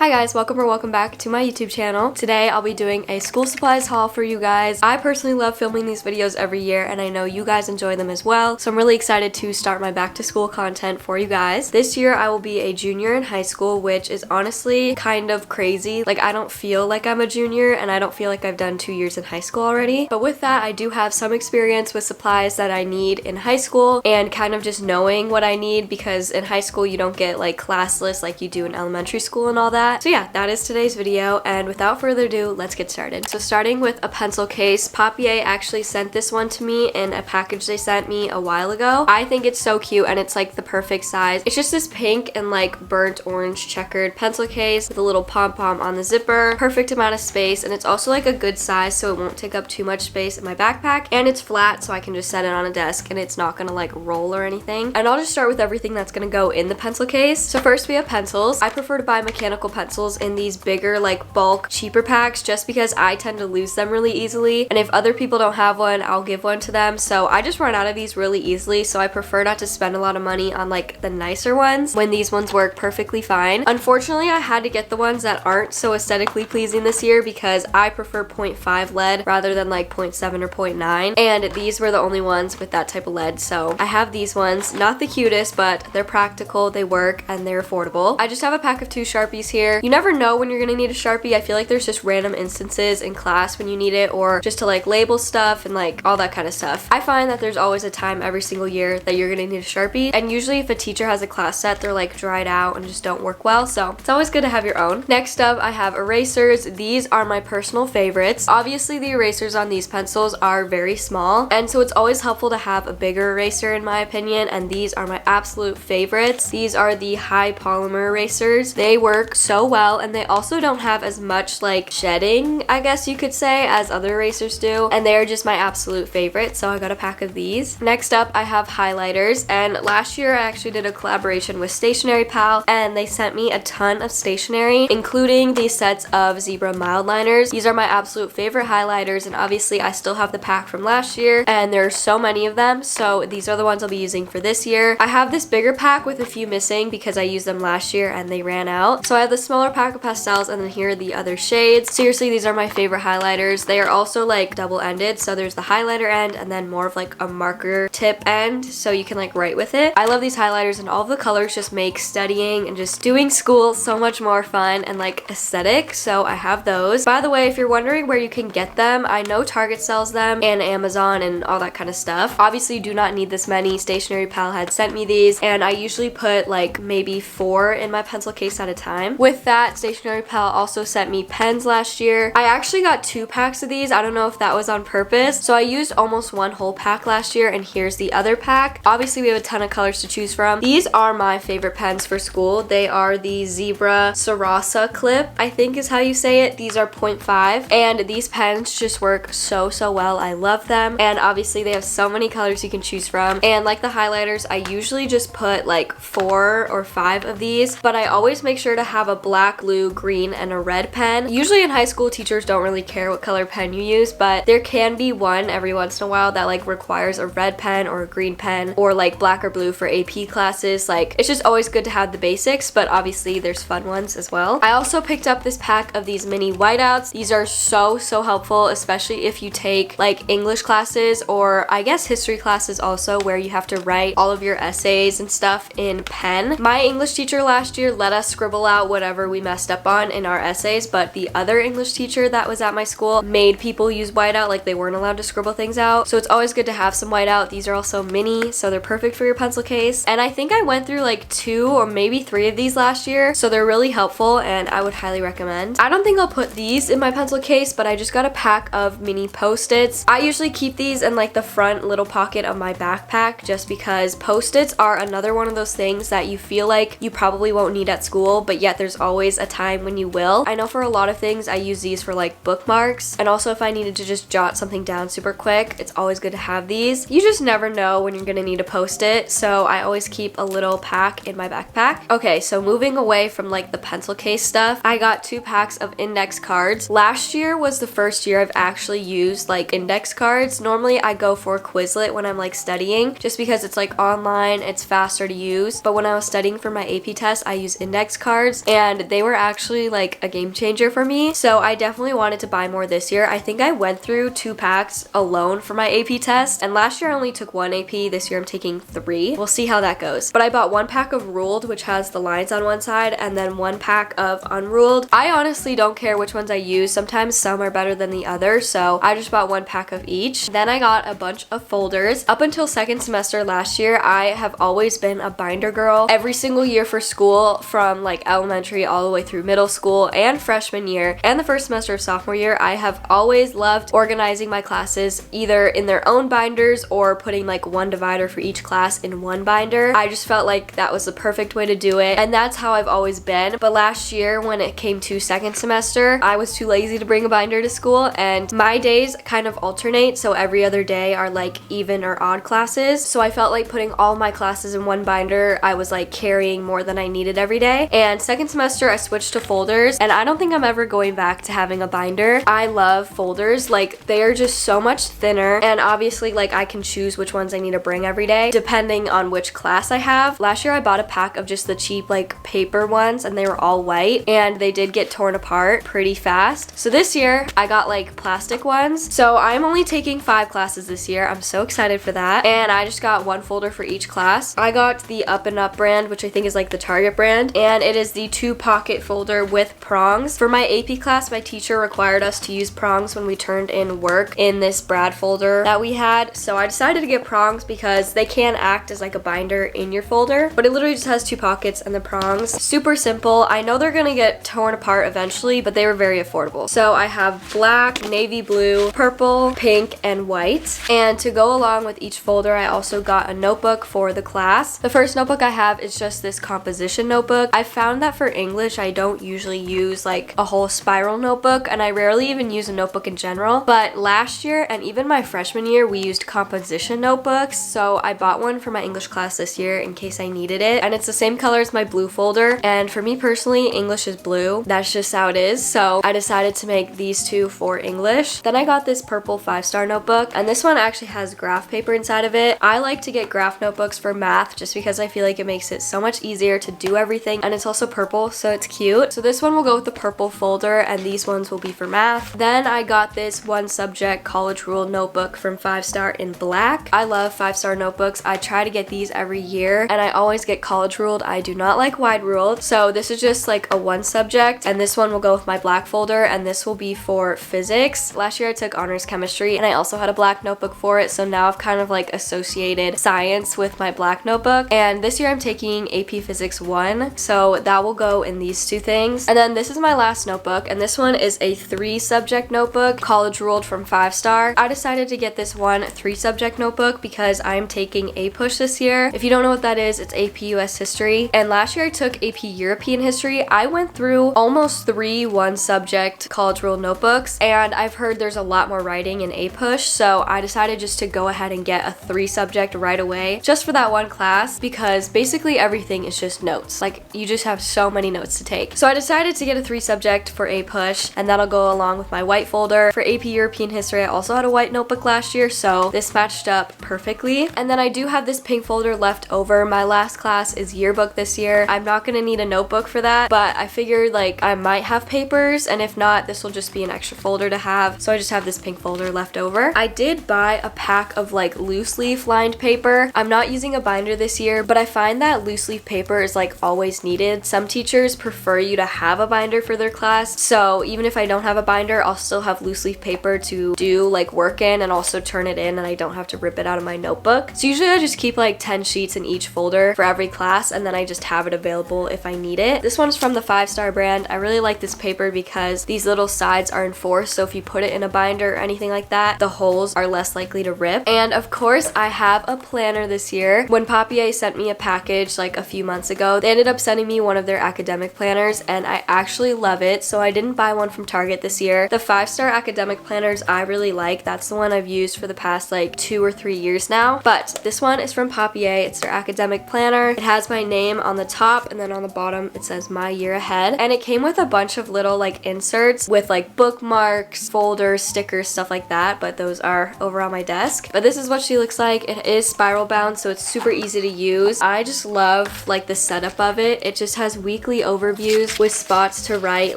Hi guys, welcome or welcome back to my YouTube channel. Today I'll be doing a school supplies haul for you guys. I personally love filming these videos every year and I know you guys enjoy them as well. So I'm really excited to start my back to school content for you guys. This year I will be a junior in high school, which is honestly kind of crazy. Like I don't feel like I'm a junior and I don't feel like I've done 2 years in high school already. But with that, I do have some experience with supplies that I need in high school and kind of just knowing what I need, because in high school you don't get like class lists like you do in elementary school and all that. So yeah, that is today's video, and without further ado, let's get started. So starting with a pencil case, Papier actually sent this one to me in a package they sent me a while ago. I think it's so cute and it's like the perfect size. It's just this pink and like burnt orange checkered pencil case with a little pom-pom on the zipper, perfect amount of space, and it's also like a good size so it won't take up too much space in my backpack, and it's flat so I can just set it on a desk and it's not gonna like roll or anything. And I'll just start with everything that's gonna go in the pencil case. So first we have pencils. I prefer to buy mechanical pencils in these bigger like bulk cheaper packs just because I tend to lose them really easily, and if other people don't have one I'll give one to them. So I just run out of these really easily, so I prefer not to spend a lot of money on like the nicer ones when these ones work perfectly fine. Unfortunately, I had to get the ones that aren't so aesthetically pleasing this year because I prefer 0.5 lead rather than like 0.7 or 0.9, and these were the only ones with that type of lead. So I have these ones, not the cutest, but they're practical, they work, and they're affordable. I just have a pack of 2 Sharpies here. You never know when you're gonna need a Sharpie. I feel like there's just random instances in class when you need it, or just to like label stuff and like all that kind of stuff. I find that there's always a time every single year that you're gonna need a Sharpie, and usually if a teacher has a class set, they're like dried out and just don't work well, so it's always good to have your own. Next up, I have erasers. These are my personal favorites. Obviously the erasers on these pencils are very small, and so it's always helpful to have a bigger eraser in my opinion, and these are my absolute favorites. These are the high polymer erasers. They work so well, and they also don't have as much like shedding, I guess you could say, as other erasers do, and they're just my absolute favorite, so I got a pack of these. Next up, I have highlighters, and last year I actually did a collaboration with Stationery Pal, and they sent me a ton of stationery, including these sets of zebra mild liners. These are my absolute favorite highlighters, and obviously I still have the pack from last year, and there are so many of them, so these are the ones I'll be using for this year. I have this bigger pack with a few missing because I used them last year and they ran out, so I have the smaller pack of pastels, and then here are the other shades. Seriously, these are my favorite highlighters. They are also like double-ended, so there's the highlighter end and then more of like a marker tip end, so you can like write with it. I love these highlighters, and all of the colors just make studying and just doing school so much more fun and like aesthetic, so I have those. By the way, if you're wondering where you can get them, I know Target sells them and Amazon and all that kind of stuff. Obviously you do not need this many. Stationery Pal had sent me these, and I usually put like maybe 4 in my pencil case at a time. With that, Stationery Pal also sent me pens last year. I actually got 2 packs of these. I don't know if that was on purpose. So I used almost 1 whole pack last year, and here's the other pack. Obviously we have a ton of colors to choose from. These are my favorite pens for school. They are the Zebra Sarasa Clip, I think is how you say it. These are 0.5, and these pens just work so well. I love them, and obviously they have so many colors you can choose from. And like the highlighters, I usually just put like 4 or 5 of these, but I always make sure to have a black, blue, green, and a red pen. Usually in high school, teachers don't really care what color pen you use, but there can be one every once in a while that like requires a red pen or a green pen, or like black or blue for AP classes. Like it's just always good to have the basics, but obviously there's fun ones as well. I also picked up this pack of these mini whiteouts. These are so helpful, especially if you take like English classes, or I guess history classes also, where you have to write all of your essays and stuff in pen. My English teacher last year let us scribble out whatever we messed up on in our essays, but the other English teacher that was at my school made people use whiteout, like they weren't allowed to scribble things out. So it's always good to have some whiteout. These are also mini, so they're perfect for your pencil case. And I think I went through like 2 or maybe 3 of these last year, so they're really helpful and I would highly recommend. I don't think I'll put these in my pencil case, but I just got a pack of mini post-its. I usually keep these in like the front little pocket of my backpack just because post-its are another one of those things that you feel like you probably won't need at school, but yet there's always a time when you will. I know for a lot of things I use these for like bookmarks, and also if I needed to just jot something down super quick, it's always good to have these. You just never know when you're gonna need a post-it, so I always keep a little pack in my backpack. Okay, so moving away from like the pencil case stuff, I got 2 packs of index cards. Last year was the first year I've actually used like index cards. Normally I go for Quizlet when I'm like studying, just because it's like online, it's faster to use, but when I was studying for my AP test I use index cards, and and they were actually like a game changer for me. So I definitely wanted to buy more this year. I think I went through 2 packs alone for my AP test, and last year I only took 1 AP. This year I'm taking 3. We'll see how that goes. But I bought 1 pack of ruled, which has the lines on one side, and then 1 pack of unruled. I honestly don't care which ones I use. Sometimes some are better than the other, so I just bought 1 pack of each. Then I got a bunch of folders. Up until second semester last year, I have always been a binder girl. Every single year for school, from like elementary all the way through middle school and freshman year and the first semester of sophomore year, I have always loved organizing my classes either in their own binders or putting like 1 divider for each class in 1 binder. I just felt like that was the perfect way to do it, and that's how I've always been. But last year when it came to second semester, I was too lazy to bring a binder to school, and my days kind of alternate, so every other day are like even or odd classes. So I felt like putting all my classes in 1 binder, I was like carrying more than I needed every day. And second semester I switched to folders, and I don't think I'm ever going back to having a binder. I love folders. Like, they are just so much thinner, and obviously like I can choose which ones I need to bring every day depending on which class I have. Last year I bought a pack of just the cheap like paper ones, and they were all white, and they did get torn apart pretty fast. So this year I got like plastic ones. So I'm only taking 5 classes this year. I'm so excited for that, and I just got 1 folder for each class. I got the Up and Up brand, which I think is like the Target brand, and it is the 2 pocket folder with prongs. For my AP class, my teacher required us to use prongs when we turned in work in this Brad folder that we had, so I decided to get prongs because they can act as like a binder in your folder, but it literally just has 2 pockets and the prongs. Super simple. I know they're gonna get torn apart eventually, but they were very affordable. So I have black, navy blue, purple, pink, and white. And to go along with each folder, I also got a notebook for the class. The first notebook I have is just this composition notebook. I found that for English, I don't usually use like a whole spiral notebook, and I rarely even use a notebook in general. But last year and even my freshman year, we used composition notebooks. So I bought one for my English class this year in case I needed it. And it's the same color as my blue folder. And for me personally, English is blue. That's just how it is. So I decided to make these 2 for English. Then I got this purple 5-star notebook, and this one actually has graph paper inside of it. I like to get graph notebooks for math just because I feel like it makes it so much easier to do everything, and it's also purple, so it's cute. So this one will go with the purple folder, and these ones will be for math. Then I got this 1 subject college ruled notebook from 5-star in black. I love 5-star notebooks. I try to get these every year, and I always get college ruled. I do not like wide ruled. So this is just like a 1 subject, and this one will go with my black folder, and this will be for physics. Last year I took honors chemistry, and I also had a black notebook for it, so now I've kind of like associated science with my black notebook. And this year I'm taking AP Physics 1, so that will go in these 2 things. And then this is my last notebook, and this one is a 3 subject notebook, college ruled from 5-star. I decided to get this one 3 subject notebook because I'm taking APUSH this year. If you don't know what that is, it's AP US History. And last year I took AP European History. I went through almost 3 1 subject college ruled notebooks, and I've heard there's a lot more writing in APUSH, so I decided just to go ahead and get a 3 subject right away just for that 1 class, because basically everything is just notes. Like, you just have so many notes to take. So I decided to get a 3 subject for APUSH, and that'll go along with my white folder. For AP European History, I also had a white notebook last year, so this matched up perfectly. And then I do have this pink folder left over. My last class is yearbook this year. I'm not gonna need a notebook for that, but I figured like I might have papers, and if not, this will just be an extra folder to have. So I just have this pink folder left over. I did buy a pack of like loose leaf lined paper. I'm not using a binder this year, but I find that loose leaf paper is like always needed. Some teachers prefer you to have a binder for their class, so even if I don't have a binder, I'll still have loose leaf paper to do like work in and also turn it in, and I don't have to rip it out of my notebook. So usually I just keep like 10 sheets in each folder for every class, and then I just have it available if I need it. This one's from the 5-star brand. I really like this paper because these little sides are enforced, so if you put it in a binder or anything like that, the holes are less likely to rip. And of course, I have a planner this year. When Papier sent me a package like a few months ago, they ended up sending me one of their academic planners, and I actually love it, so I didn't buy one from Target this year. The 5-star academic planners I really like. That's the one I've used for the past like 2 or 3 years now. But this one is from Papier. It's their academic planner. It has my name on the top, and then on the bottom it says my year ahead. And it came with a bunch of little like inserts with like bookmarks, folders, stickers, stuff like that, but those are over on my desk. But this is what she looks like. It is spiral bound, so it's super easy to use. I just love like the setup of it. It just has weekly overviews with spots to write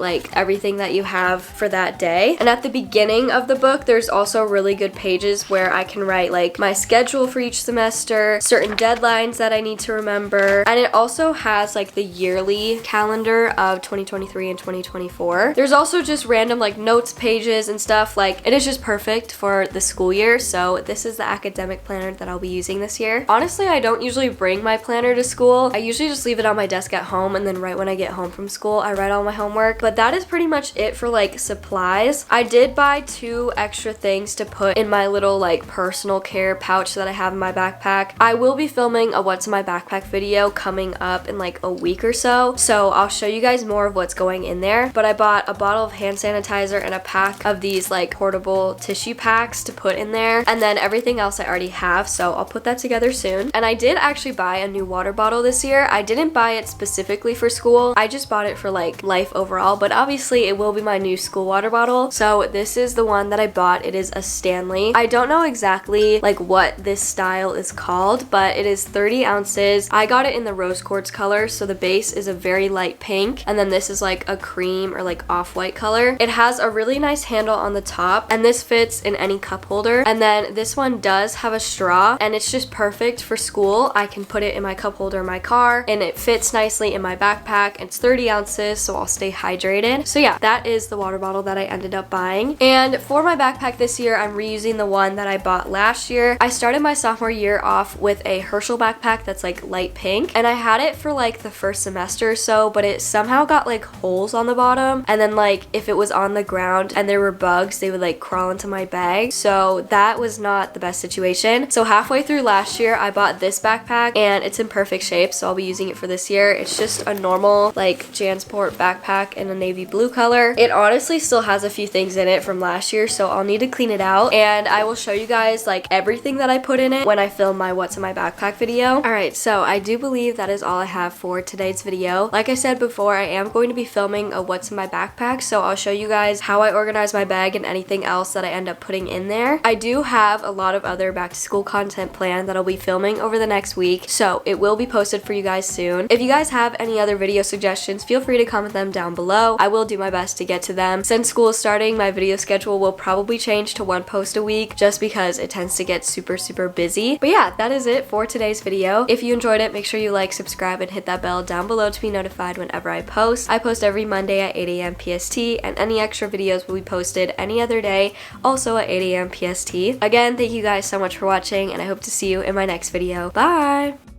like everything that you have for that day. And at the beginning of the book, there's also really good pages where I can write like my schedule for each semester, certain deadlines that I need to remember, and it also has like the yearly calendar of 2023 and 2024. There's also just random like notes pages and stuff. Like, it is just perfect for the school year. So this is the academic planner that I'll be using this year. Honestly, I don't usually bring my planner to school. I usually just leave it on my desk at home, and then right when I get home from school, I write all my homework. But that is pretty much it for like supplies. I did buy 2 extra things to put in my little like personal care pouch that I have in my backpack. I will be filming a what's in my backpack video coming up in like a week or so. So I'll show you guys more of what's going in there. But I bought a bottle of hand sanitizer and a pack of these like portable tissue packs to put in there. And then everything else I already have. So I'll put that together soon. And I did actually buy a new water bottle this year. I didn't buy it specifically for school. I just bought it for like life overall. But obviously it will be my new school water bottle. So this is the one that I bought. It is a Stanley. I don't know exactly like what this style is called, but it is 30 ounces. I got it in the rose quartz color. So the base is a very light pink. And then this is like a cream or like off-white color. It has a really nice handle on the top, and this fits in any cup holder. And then this one does have a straw, and it's just perfect for school. I can put it in my cup holder in my car, and it fits nicely in my backpack. It's 30 ounces, so I'll stay hydrated. So yeah, that is the water bottle that I ended up buying. And for my backpack this year, I'm reusing the one that I bought last year. I started my sophomore year off with a Herschel backpack that's like light pink, and I had it for like the first semester or so, but it somehow got like holes on the bottom, and then like if it was on the ground and there were bugs, they would like crawl into my bag. So that was not the best situation. So halfway through last year, I bought this backpack, and it's in perfect shape, so I'll be using it for this year. It's just a normal like JanSport backpack in a navy blue color. It honestly still has a few things in it from last year, so I'll need to clean it out, and I will show you guys like everything that I put in it when I film my what's in my backpack video. Alright, so I do believe that is all I have for today's video. Like I said before, I am going to be filming a what's in my backpack, so I'll show you guys how I organize my bag and anything else that I end up putting in there. I do have a lot of other back to school content planned that I'll be filming over the next week, so it will be posted for you guys soon. If you guys have any other video suggestions, feel free to comment them down below. I will do my best to get to them. Since school is starting, my video schedule will probably change to 1 post a week just because it tends to get super busy. But yeah, that is it for today's video. If you enjoyed it, make sure you like, subscribe, and hit that bell down below to be notified whenever I post. I post every Monday at 8 a.m. PST, and any extra videos will be posted any other day, also at 8 a.m. PST. Again, thank you guys so much for watching, and I hope to see you in my next video. Bye!